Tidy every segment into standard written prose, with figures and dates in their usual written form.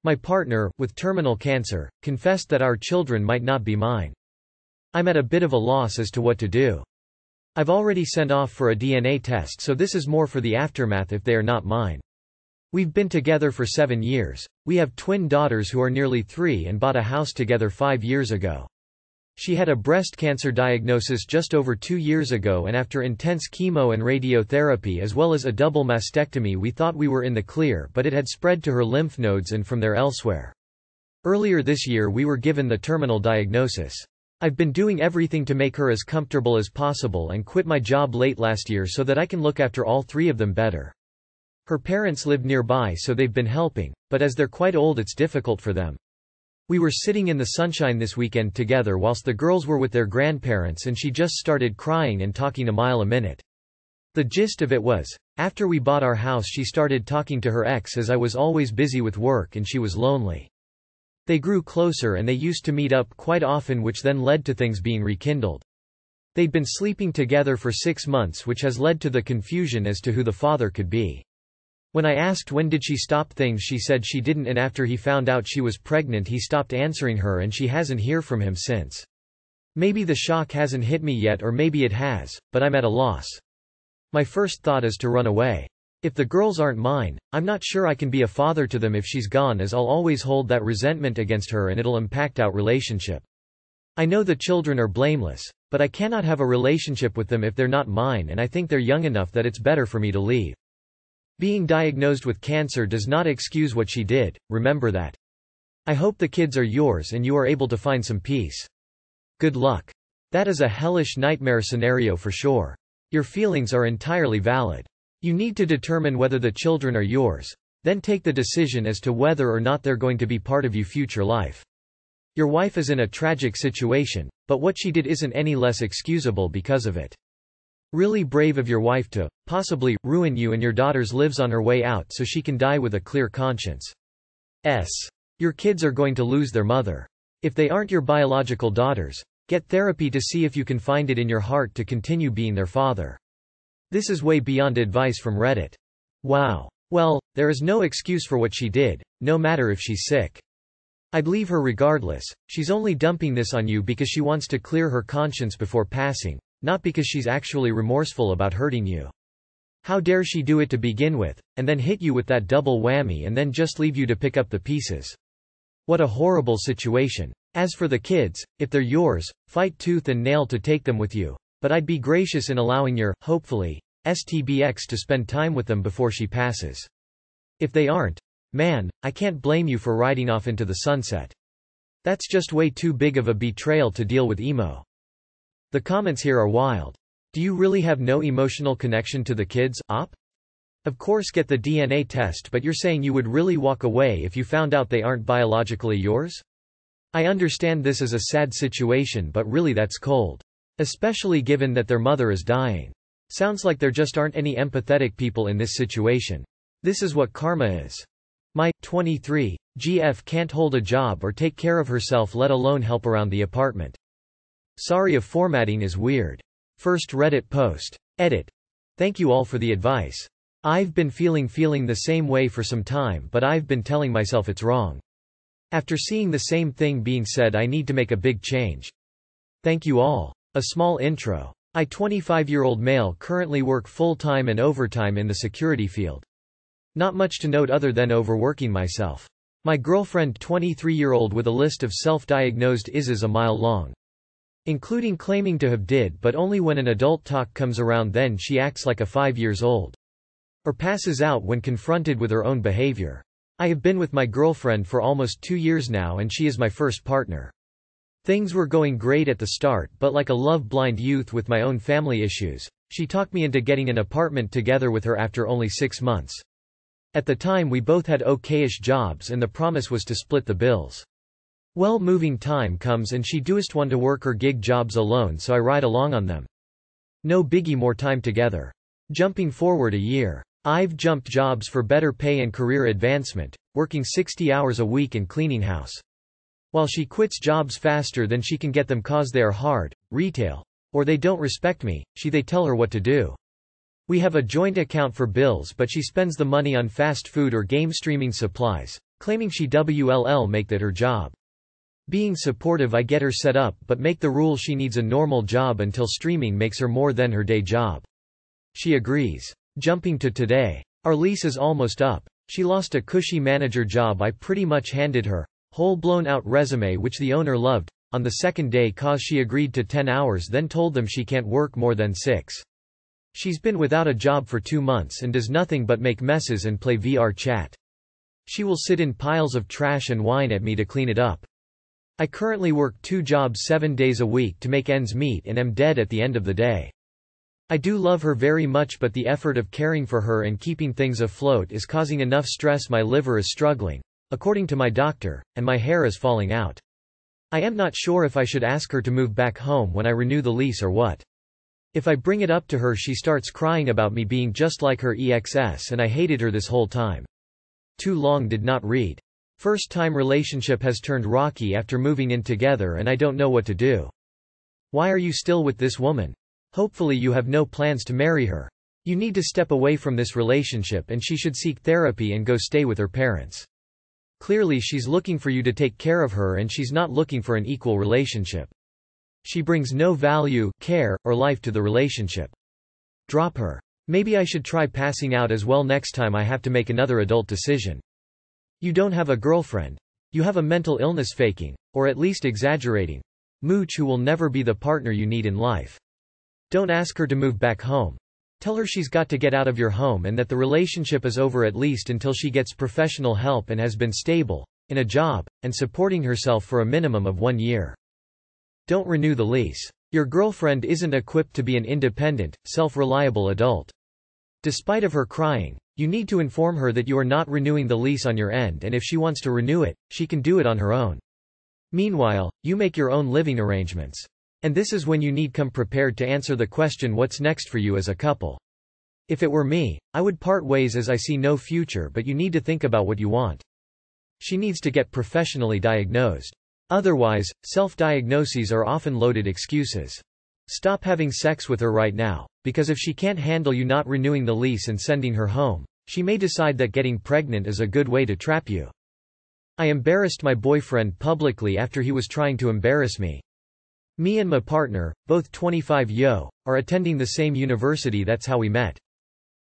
My partner, with terminal cancer, confessed that our children might not be mine. I'm at a bit of a loss as to what to do. I've already sent off for a DNA test, so this is more for the aftermath if they are not mine. We've been together for 7 years. We have twin daughters who are nearly 3 and bought a house together 5 years ago. She had a breast cancer diagnosis just over 2 years ago, and after intense chemo and radiotherapy as well as a double mastectomy, we thought we were in the clear, but it had spread to her lymph nodes and from there elsewhere. Earlier this year we were given the terminal diagnosis. I've been doing everything to make her as comfortable as possible and quit my job late last year so that I can look after all 3 of them better. Her parents live nearby, so they've been helping, but as they're quite old it's difficult for them. We were sitting in the sunshine this weekend together whilst the girls were with their grandparents, and she just started crying and talking a mile a minute. The gist of it was, after we bought our house she started talking to her ex as I was always busy with work and she was lonely. They grew closer and they used to meet up quite often, which then led to things being rekindled. They'd been sleeping together for 6 months, which has led to the confusion as to who the father could be. When I asked when did she stop things, she said she didn't, and after he found out she was pregnant he stopped answering her and she hasn't heard from him since. Maybe the shock hasn't hit me yet, or maybe it has, but I'm at a loss. My first thought is to run away. If the girls aren't mine, I'm not sure I can be a father to them if she's gone, as I'll always hold that resentment against her and it'll impact our relationship. I know the children are blameless, but I cannot have a relationship with them if they're not mine, and I think they're young enough that it's better for me to leave. Being diagnosed with cancer does not excuse what she did, remember that. I hope the kids are yours and you are able to find some peace. Good luck. That is a hellish nightmare scenario for sure. Your feelings are entirely valid. You need to determine whether the children are yours, then take the decision as to whether or not they're going to be part of your future life. Your wife is in a tragic situation, but what she did isn't any less excusable because of it. Really brave of your wife to, possibly, ruin you and your daughter's lives on her way out so she can die with a clear conscience. Your kids are going to lose their mother. If they aren't your biological daughters, get therapy to see if you can find it in your heart to continue being their father. This is way beyond advice from Reddit. Wow. Well, there is no excuse for what she did, no matter if she's sick. I'd leave her regardless. She's only dumping this on you because she wants to clear her conscience before passing, not because she's actually remorseful about hurting you. How dare she do it to begin with, and then hit you with that double whammy and then just leave you to pick up the pieces? What a horrible situation. As for the kids, if they're yours, fight tooth and nail to take them with you, but I'd be gracious in allowing your, hopefully, STBX to spend time with them before she passes. If they aren't, man, I can't blame you for riding off into the sunset. That's just way too big of a betrayal to deal with emo. The comments here are wild. Do you really have no emotional connection to the kids, op? Of course get the DNA test, but you're saying you would really walk away if you found out they aren't biologically yours? I understand this is a sad situation, but really that's cold. Especially given that their mother is dying. Sounds like there just aren't any empathetic people in this situation. This is what karma is. My 23 GF can't hold a job or take care of herself, let alone help around the apartment. Sorry if formatting is weird. First Reddit post. Edit. Thank you all for the advice. I've been feeling the same way for some time, but I've been telling myself it's wrong. After seeing the same thing being said, I need to make a big change. Thank you all. A small intro. I 25-year-old male currently work full-time and overtime in the security field. Not much to note other than overworking myself. My girlfriend 23-year-old with a list of self-diagnosed ISs a mile long. Including claiming to have did, but only when an adult talk comes around then she acts like a 5 years old. Or passes out when confronted with her own behavior. I have been with my girlfriend for almost 2 years now and she is my first partner. Things were going great at the start, but like a love-blind youth with my own family issues, she talked me into getting an apartment together with her after only 6 months. At the time we both had okayish jobs and the promise was to split the bills. Well, moving time comes and she doest want to work her gig jobs alone, so I ride along on them. No biggie, more time together. Jumping forward a year. I've jumped jobs for better pay and career advancement, working 60 hours a week in cleaning house. While she quits jobs faster than she can get them cause they are hard, retail, or they don't respect me, they tell her what to do. We have a joint account for bills, but she spends the money on fast food or game streaming supplies. claiming she will make that her job. Being supportive, I get her set up but make the rule she needs a normal job until streaming makes her more than her day job. She agrees. Jumping to today. Our lease is almost up. She lost a cushy manager job I pretty much handed her, whole blown out resume which the owner loved, on the second day cause she agreed to 10 hours then told them she can't work more than 6. She's been without a job for 2 months and does nothing but make messes and play VR chat. She will sit in piles of trash and whine at me to clean it up. I currently work 2 jobs 7 days a week to make ends meet and am dead at the end of the day. I do love her very much but the effort of caring for her and keeping things afloat is causing enough stress. My liver is struggling, according to my doctor, and my hair is falling out. I am not sure if I should ask her to move back home when I renew the lease or what. If I bring it up to her she starts crying about me being just like her exes and I hated her this whole time. Too long did not read. First time relationship has turned rocky after moving in together and I don't know what to do. Why are you still with this woman? Hopefully you have no plans to marry her. You need to step away from this relationship and she should seek therapy and go stay with her parents. Clearly she's looking for you to take care of her and she's not looking for an equal relationship. She brings no value, care, or life to the relationship. Drop her. Maybe I should try passing out as well next time I have to make another adult decision. You don't have a girlfriend. You have a mental illness faking, or at least exaggerating, mooch who will never be the partner you need in life. Don't ask her to move back home. Tell her she's got to get out of your home and that the relationship is over at least until she gets professional help and has been stable, in a job, and supporting herself for a minimum of 1 year. Don't renew the lease. Your girlfriend isn't equipped to be an independent, self-reliable adult. Despite of her crying, you need to inform her that you are not renewing the lease on your end and if she wants to renew it, she can do it on her own. Meanwhile, you make your own living arrangements. And this is when you need come prepared to answer the question what's next for you as a couple. If it were me, I would part ways as I see no future but you need to think about what you want. She needs to get professionally diagnosed. Otherwise, self-diagnoses are often loaded excuses. Stop having sex with her right now, because if she can't handle you not renewing the lease and sending her home, she may decide that getting pregnant is a good way to trap you. I embarrassed my boyfriend publicly after he was trying to embarrass me. Me and my partner, both 25 are attending the same university. That's how we met.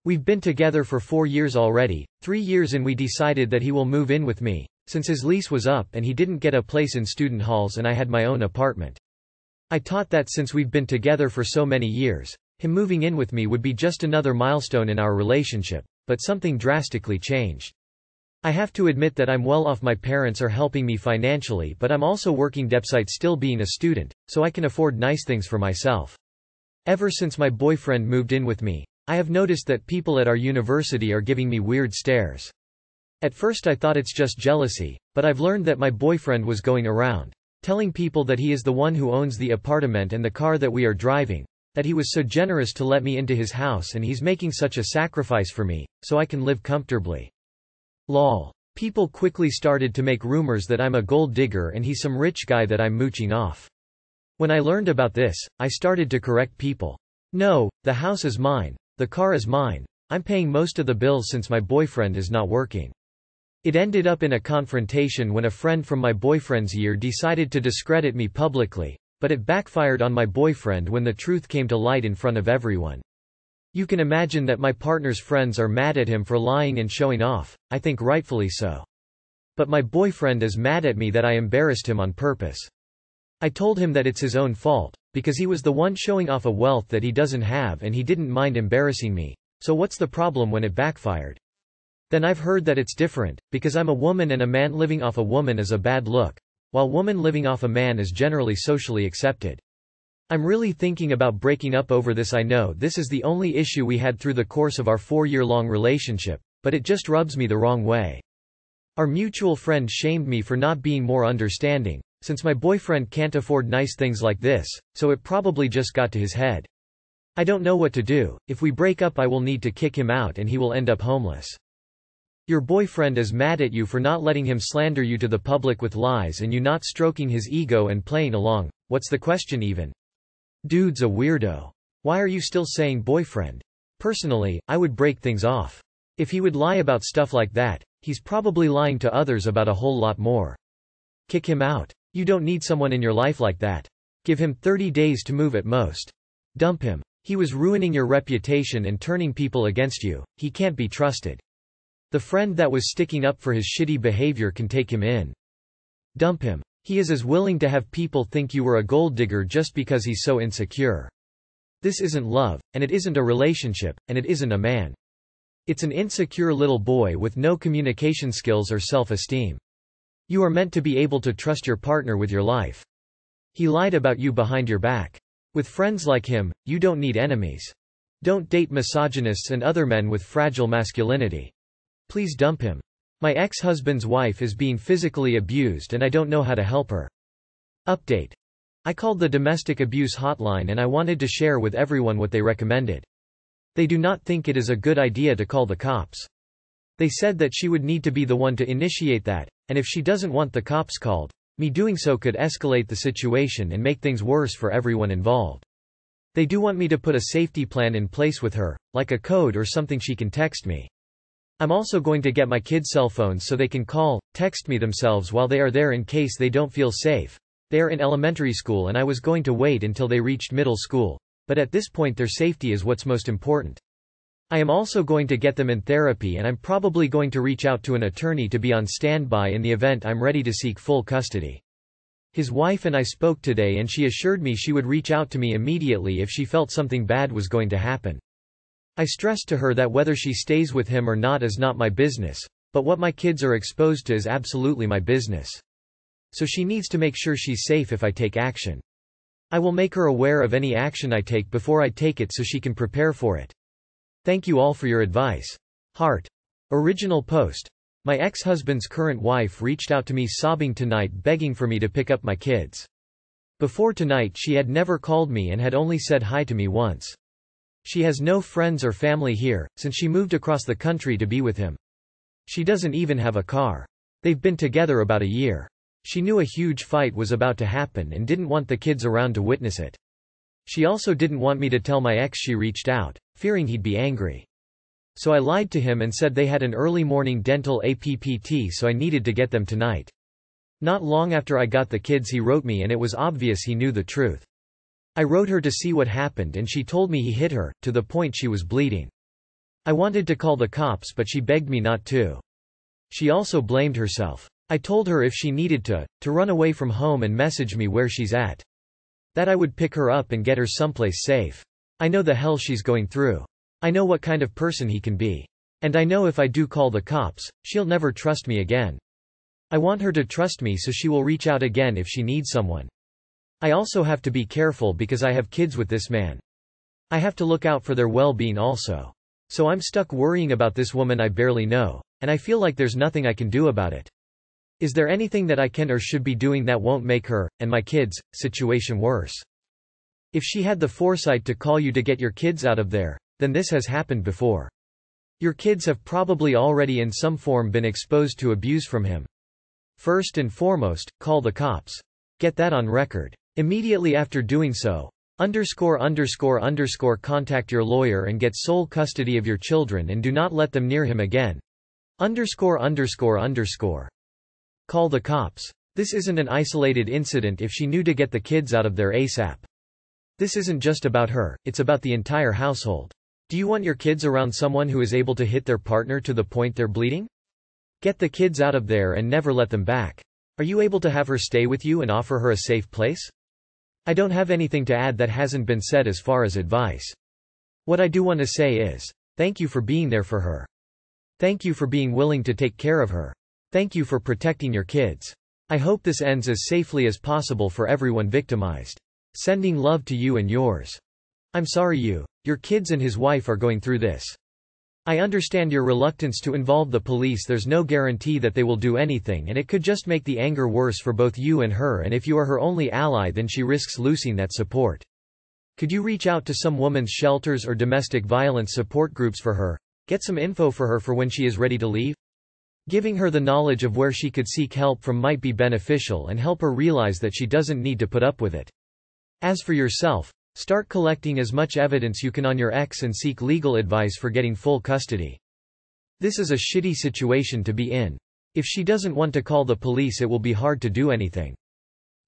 We've been together for 4 years already. 3 years in we decided that he will move in with me, since his lease was up and he didn't get a place in student halls and I had my own apartment. I thought that since we've been together for so many years, him moving in with me would be just another milestone in our relationship, but something drastically changed. I have to admit that I'm well off. My parents are helping me financially but I'm also working despite still being a student, so I can afford nice things for myself. Ever since my boyfriend moved in with me, I have noticed that people at our university are giving me weird stares. At first I thought it's just jealousy, but I've learned that my boyfriend was going around, telling people that he is the one who owns the apartment and the car that we are driving, that he was so generous to let me into his house and he's making such a sacrifice for me, so I can live comfortably. Lol. People quickly started to make rumors that I'm a gold digger and he's some rich guy that I'm mooching off. When I learned about this, I started to correct people. No, the house is mine, the car is mine, I'm paying most of the bills since my boyfriend is not working. It ended up in a confrontation when a friend from my boyfriend's year decided to discredit me publicly, but it backfired on my boyfriend when the truth came to light in front of everyone. You can imagine that my partner's friends are mad at him for lying and showing off, I think rightfully so. But my boyfriend is mad at me that I embarrassed him on purpose. I told him that it's his own fault, because he was the one showing off a wealth that he doesn't have and he didn't mind embarrassing me, so what's the problem when it backfired? Then I've heard that it's different, because I'm a woman and a man living off a woman is a bad look, while woman living off a man is generally socially accepted. I'm really thinking about breaking up over this. I know this is the only issue we had through the course of our 4-year-long relationship, but it just rubs me the wrong way. Our mutual friend shamed me for not being more understanding, since my boyfriend can't afford nice things like this, so it probably just got to his head. I don't know what to do. If we break up I will need to kick him out and he will end up homeless. Your boyfriend is mad at you for not letting him slander you to the public with lies and you not stroking his ego and playing along. What's the question even? Dude's a weirdo. Why are you still saying boyfriend? Personally, I would break things off. If he would lie about stuff like that, He's probably lying to others about a whole lot more. Kick him out. You don't need someone in your life like that. Give him 30 days to move at most. Dump him. He was ruining your reputation and turning people against you. He can't be trusted. The friend that was sticking up for his shitty behavior can take him in. Dump him. He is as willing to have people think you were a gold digger just because he's so insecure. This isn't love, and it isn't a relationship, and it isn't a man. It's an insecure little boy with no communication skills or self-esteem. You are meant to be able to trust your partner with your life. He lied about you behind your back. With friends like him, you don't need enemies. Don't date misogynists and other men with fragile masculinity. Please dump him. My ex-husband's wife is being physically abused and I don't know how to help her. Update. I called the domestic abuse hotline and I wanted to share with everyone what they recommended. They do not think it is a good idea to call the cops. They said that she would need to be the one to initiate that, and if she doesn't want the cops called, me doing so could escalate the situation and make things worse for everyone involved. They do want me to put a safety plan in place with her, like a code or something she can text me. I'm also going to get my kids' cell phones so they can call, text me themselves while they are there in case they don't feel safe. They are in elementary school and I was going to wait until they reached middle school, but at this point their safety is what's most important. I am also going to get them in therapy and I'm probably going to reach out to an attorney to be on standby in the event I'm ready to seek full custody. His wife and I spoke today and she assured me she would reach out to me immediately if she felt something bad was going to happen. I stressed to her that whether she stays with him or not is not my business, but what my kids are exposed to is absolutely my business. So she needs to make sure she's safe if I take action. I will make her aware of any action I take before I take it so she can prepare for it. Thank you all for your advice. Heart. Original post. My ex-husband's current wife reached out to me sobbing tonight begging for me to pick up my kids. Before tonight she had never called me and had only said hi to me once. She has no friends or family here, since she moved across the country to be with him. She doesn't even have a car. They've been together about a year. She knew a huge fight was about to happen and didn't want the kids around to witness it. She also didn't want me to tell my ex she reached out, fearing he'd be angry. So I lied to him and said they had an early morning dental APPT so I needed to get them tonight. Not long after I got the kids he wrote me and it was obvious he knew the truth. I wrote her to see what happened and she told me he hit her, to the point she was bleeding. I wanted to call the cops but she begged me not to. She also blamed herself. I told her if she needed to run away from home and message me where she's at. That I would pick her up and get her someplace safe. I know the hell she's going through. I know what kind of person he can be. And I know if I do call the cops, she'll never trust me again. I want her to trust me so she will reach out again if she needs someone. I also have to be careful because I have kids with this man. I have to look out for their well-being also. So I'm stuck worrying about this woman I barely know, and I feel like there's nothing I can do about it. Is there anything that I can or should be doing that won't make her, and my kids, situation worse? If she had the foresight to call you to get your kids out of there, then this has happened before. Your kids have probably already in some form been exposed to abuse from him. First and foremost, call the cops. Get that on record. Immediately after doing so, ____ contact your lawyer and get sole custody of your children and do not let them near him again. ____. Call the cops. This isn't an isolated incident if she knew to get the kids out of there ASAP. This isn't just about her, it's about the entire household. Do you want your kids around someone who is able to hit their partner to the point they're bleeding? Get the kids out of there and never let them back. Are you able to have her stay with you and offer her a safe place? I don't have anything to add that hasn't been said as far as advice. What I do want to say is, thank you for being there for her. Thank you for being willing to take care of her. Thank you for protecting your kids. I hope this ends as safely as possible for everyone victimized. Sending love to you and yours. I'm sorry your kids and his wife are going through this. I understand your reluctance to involve the police. There's no guarantee that they will do anything and it could just make the anger worse for both you and her, and if you are her only ally then she risks losing that support. Could you reach out to some women's shelters or domestic violence support groups for her? Get some info for her for when she is ready to leave? Giving her the knowledge of where she could seek help from might be beneficial and help her realize that she doesn't need to put up with it. As for yourself, start collecting as much evidence you can on your ex and seek legal advice for getting full custody. This is a shitty situation to be in. If she doesn't want to call the police, it will be hard to do anything.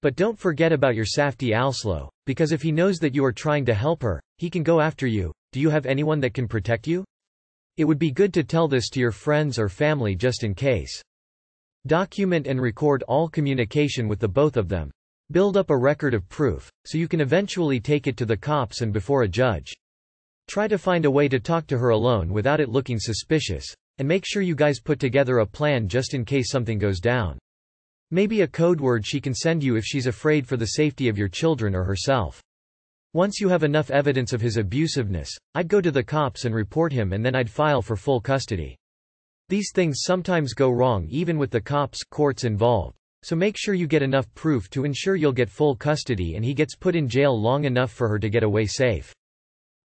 But don't forget about your safety also, because if he knows that you are trying to help her, he can go after you. Do you have anyone that can protect you? It would be good to tell this to your friends or family just in case. Document and record all communication with the both of them. Build up a record of proof, so you can eventually take it to the cops and before a judge. Try to find a way to talk to her alone without it looking suspicious, and make sure you guys put together a plan just in case something goes down. Maybe a code word she can send you if she's afraid for the safety of your children or herself. Once you have enough evidence of his abusiveness, I'd go to the cops and report him, and then I'd file for full custody. These things sometimes go wrong even with the courts involved. So make sure you get enough proof to ensure you'll get full custody and he gets put in jail long enough for her to get away safe.